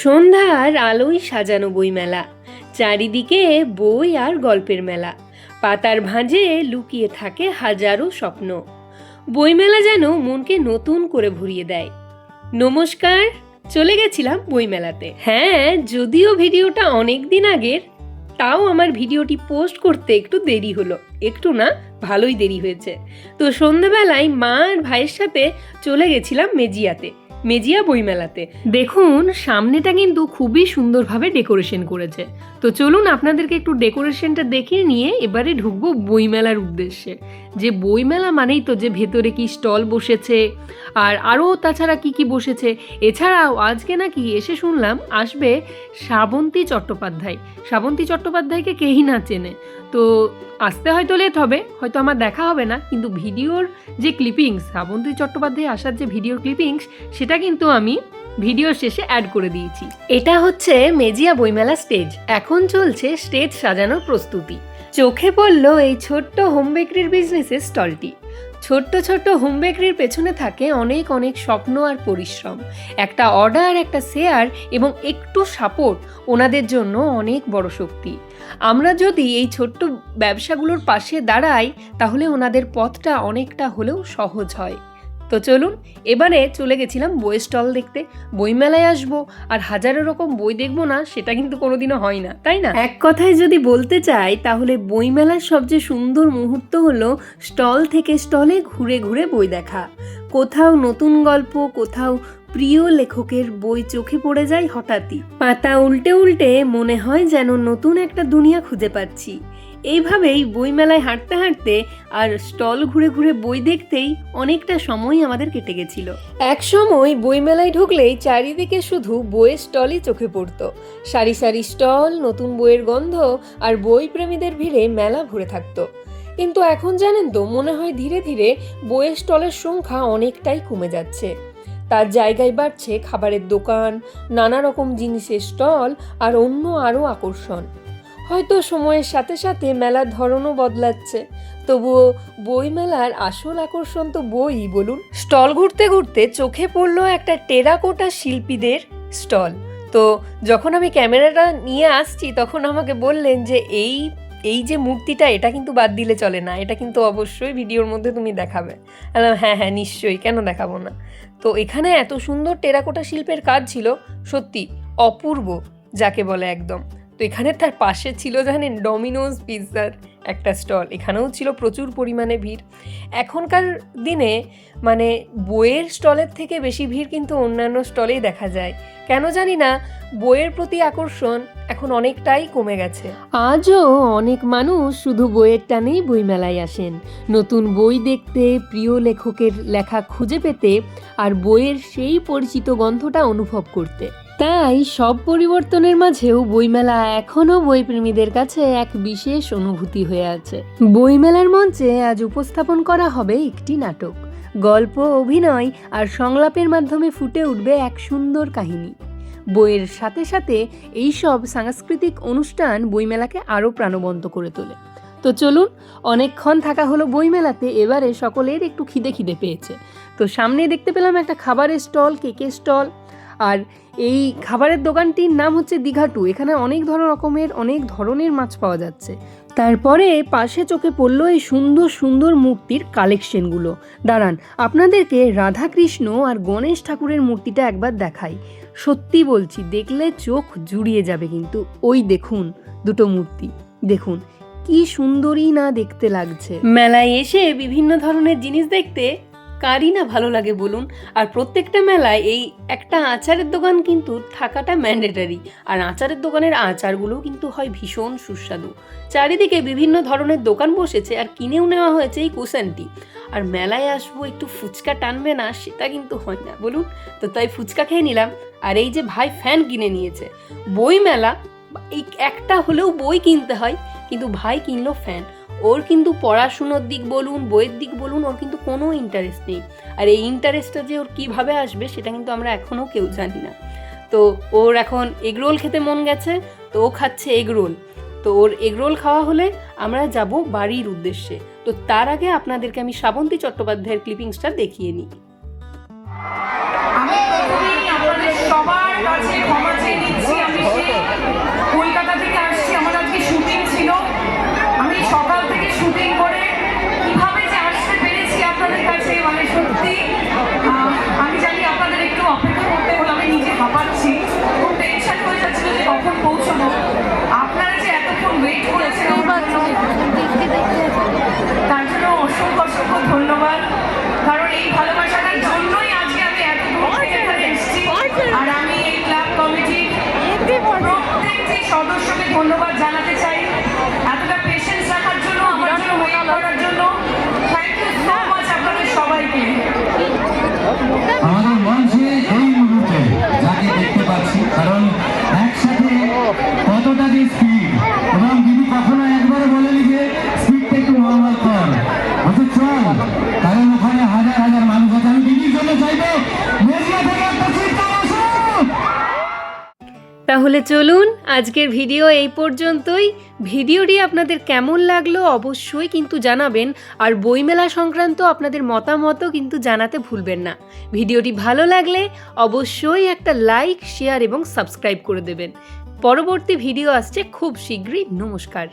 সন্ধ্যার আলোয় সাজানো বইমেলা, চারিদিকে বই আর গল্পের মেলা। পাতার ভাঁজে লুকিয়ে থাকে হাজারো স্বপ্ন। বইমেলা যেন মনকে নতুন করে ভরিয়ে দেয়। নমস্কার, চলে গেছিলাম বইমেলাতে। হ্যাঁ, যদিও ভিডিওটা অনেক দিন আগের, তাও আমার ভিডিওটি পোস্ট করতে একটু দেরি হলো। একটু না, ভালোই দেরি হয়েছে। তো সন্ধ্যাবেলায় মা আর ভাইয়ের সাথে চলে গেছিলাম মেজিয়া বইমেলাতে। দেখুন, সামনেটা কিন্তু খুবই সুন্দরভাবে ডেকোরেশন করেছে। তো চলুন আপনাদেরকে একটু ডেকোরেশনটা দেখিয়ে নিয়ে এবারে ঢুকবো বইমেলার উদ্দেশ্যে। যে বইমেলা মানেই তো যে ভেতরে কি স্টল বসেছে আর আরও তাছাড়া কি বসেছে। এছাড়াও আজকে নাকি এসে শুনলাম আসবে শ্রাবন্তী চট্টোপাধ্যায়কে কেই না চেনে। তো আসতে হয়তো লেট হবে, হয়তো আমার দেখা হবে না, কিন্তু ভিডিওর যে ক্লিপিংস, শ্রাবন্তী চট্টোপাধ্যায় আসার যে ভিডিওর ক্লিপিংস, সেটা কিন্তু আমি ভিডিওর শেষে অ্যাড করে দিয়েছি। এটা হচ্ছে মেজিয়া বইমেলা স্টেজ। এখন চলছে স্টেজ সাজানোর প্রস্তুতি। চোখে পড়ল এই ছোট্ট হোম বেকারির বিজনেসের স্টলটি। ছোট্ট হোম বেকারির পেছনে থাকে অনেক স্বপ্ন আর পরিশ্রম। একটা অর্ডার, একটা শেয়ার এবং একটু সাপোর্ট ওনাদের জন্য অনেক বড় শক্তি। আমরা যদি এই ছোট্ট ব্যবসাগুলোর পাশে দাঁড়াই, তাহলে ওনাদের পথটা অনেকটা হলেও সহজ হয়। তো চলুন, এবারে চলে গেছিলাম বইয়ের স্টল দেখতে। বইমেলায় আসবো আর হাজারো রকম বই দেখবো না, সেটা কিন্তু কোনোদিনও হয় না, তাই না? এক কথায় যদি বলতে চাই, তাহলে বইমেলার সবচেয়ে সুন্দর মুহূর্ত হলো স্টল থেকে স্টলে ঘুরে বই দেখা। কোথাও নতুন গল্প, কোথাও প্রিয় লেখকের বই চোখে পড়ে যায় হঠাৎই। পাতা উল্টে মনে হয় যেন নতুন একটা দুনিয়া খুঁজে পাচ্ছি। এইভাবেই বইমেলায় হাঁটতে আর স্টল ঘুরে বই দেখতেই অনেকটা সময় আমাদের কেটে গেছিল। এক সময় বইমেলায় ঢুকলেই চারিদিকে শুধু বইয়ের স্টলই চোখে পড়তো। সারি স্টল, নতুন বইয়ের গন্ধ আর বই প্রেমীদের ভিড়ে মেলা ভরে থাকতো। কিন্তু এখন জানেন তো, মনে হয় ধীরে ধীরে বইয়ের স্টলের সংখ্যা অনেকটাই কমে যাচ্ছে। তার জায়গায় বাড়ছে খাবারের দোকান, নানা রকম জিনিসের স্টল আর অন্য আরও আকর্ষণ। হয়তো সময়ের সাথে সাথে মেলার ধরনও বদলাচ্ছে, তবুও বই মেলার আসল আকর্ষণ তো বই বলুন। স্টল ঘুরতে চোখে পড়লো একটা টেরাকোটা শিল্পীদের স্টল। তো যখন আমি ক্যামেরাটা নিয়ে আসছি, তখন আমাকে বললেন যে এই যে মূর্তিটা, এটা কিন্তু বাদ দিলে চলে না, এটা কিন্তু অবশ্যই ভিডিওর মধ্যে তুমি দেখাবে। হ্যাঁ নিশ্চয়ই, কেন দেখাবো না। তো এখানে এত সুন্দর টেরাকোটা শিল্পের কাজ ছিল, সত্যি অপূর্ব যাকে বলে একদম। তো এখানে তার পাশে ছিল জানেন ডমিনোজ পিৎজার একটা স্টল। এখানেও ছিল প্রচুর পরিমাণে ভিড়। এখনকার দিনে মানে বইয়ের স্টলের থেকে বেশি ভিড় কিন্তু অন্যান্য স্টলেই দেখা যায়। কেন জানি না, বইয়ের প্রতি আকর্ষণ এখন অনেকটাই কমে গেছে। আজও অনেক মানুষ শুধু বইয়ের টানেই বইমেলায় আসেন, নতুন বই দেখতে, প্রিয় লেখকের লেখা খুঁজে পেতে আর বইয়ের সেই পরিচিত গন্ধটা অনুভব করতে। তাই সব পরিবর্তনের মাঝেও বইমেলা এখনও বইপ্রেমীদের কাছে এক বিশেষ অনুভূতি হয়ে আছে। বইমেলার মঞ্চে আজ উপস্থাপন করা হবে একটি নাটক। গল্প, অভিনয় আর সংলাপের মাধ্যমে ফুটে উঠবে এক সুন্দর কাহিনী। বইয়ের সাথে সাথে এইসব সাংস্কৃতিক অনুষ্ঠান বইমেলাকে আরও প্রাণবন্ত করে তোলে। তো চলুন, অনেকক্ষণ থাকা হলো বইমেলাতে, এবারে সকলের একটু খিদে পেয়েছে। তো সামনে দেখতে পেলাম একটা খাবারের স্টল, কেকের স্টল। আর এই খাবারের দোকানটির নাম হচ্ছে দীঘা 2। এখানে অনেক ধরনের মাছ পাওয়া যাচ্ছে। তারপরে পাশে চোখে পড়লো এই সুন্দর মূর্তির কালেকশনগুলো। দাঁড়ান, আপনাদেরকে রাধাকৃষ্ণ আর গণেশ ঠাকুরের মূর্তিটা একবার দেখাই। সত্যি বলছি, দেখলে চোখ জুড়িয়ে যাবে। কিন্তু ওই দেখুন দুটো মূর্তি, দেখুন কি সুন্দরই না দেখতে লাগছে। মেলায় এসে বিভিন্ন ধরনের জিনিস দেখতে কারই না ভালো লাগে বলুন। আর প্রত্যেকটা মেলায় এই একটা আচারের দোকান কিন্তু থাকাটা ম্যান্ডেটারি। আর আচারের দোকানের আচারগুলো কিন্তু হয় ভীষণ সুস্বাদু। চারিদিকে বিভিন্ন ধরনের দোকান বসেছে আর কিনেও নেওয়া হয়েছে এই কুশনটি। আর মেলায় আসবো, একটু ফুচকা টানবে না, সেটা কিন্তু হয় না বলুন। তো তাই ফুচকা খেয়ে নিলাম। আর এই যে ভাই ফ্যান কিনে নিয়েছে। বই মেলা, এই একটা হলেও বই কিনতে হয়, কিন্তু ভাই কিনলো ফ্যান। ওর কিন্তু পড়াশুনোর দিক বলুন, বইয়ের দিক বলুন, ওর কিন্তু কোনো ইন্টারেস্ট নেই। আর এই ইন্টারেস্টটা যে ওর কীভাবে আসবে, সেটা কিন্তু আমরা এখনও কেউ জানি না। তো ওর এখন এগরোল খেতে মন গেছে, তো ও খাচ্ছে এগরোল। তো ওর এগরোল খাওয়া হলে আমরা যাব বাড়ির উদ্দেশ্যে। তো তার আগে আপনাদেরকে আমি শ্রাবন্তী চট্টোপাধ্যায়ের ক্লিপিংসটা দেখিয়ে নিই। আমি সবার কাছে ক্ষমা চেয়ে সদস্যকে ধন্যবাদ জানাতে চাই এতটা পেশেন্স রাখার জন্য, আমার জন্য ওয়েট করার জন্য। থ্যাংক ইউ সো মাচ আপনাদের সবাইকে। আমাদের মঞ্চে এই মুহূর্তে যাকে দেখতে পাচ্ছি, কারণ একসাথে কতটা যে স্পিড, এবং দিদি কখনো একবারও বলেনি যে স্পিডটা একটু নর্মাল কর, বলছে চল, কারণ ওখানে হাজার হাজার মানুষ আছে। আমি দিদির জন্য চাইবো মেজিয়া থেকে একটা চিৎকার আসুক। তাহলে চলুন আজকের ভিডিও এই পর্যন্তই। ভিডিওটি আপনাদের কেমন লাগলো অবশ্যই কিন্তু জানাবেন, আর বইমেলা সংক্রান্ত আপনাদের মতামতও কিন্তু জানাতে ভুলবেন না। ভিডিওটি ভালো লাগলে অবশ্যই একটা লাইক, শেয়ার এবং সাবস্ক্রাইব করে দেবেন। পরবর্তী ভিডিও আসছে খুব শীঘ্রই। নমস্কার।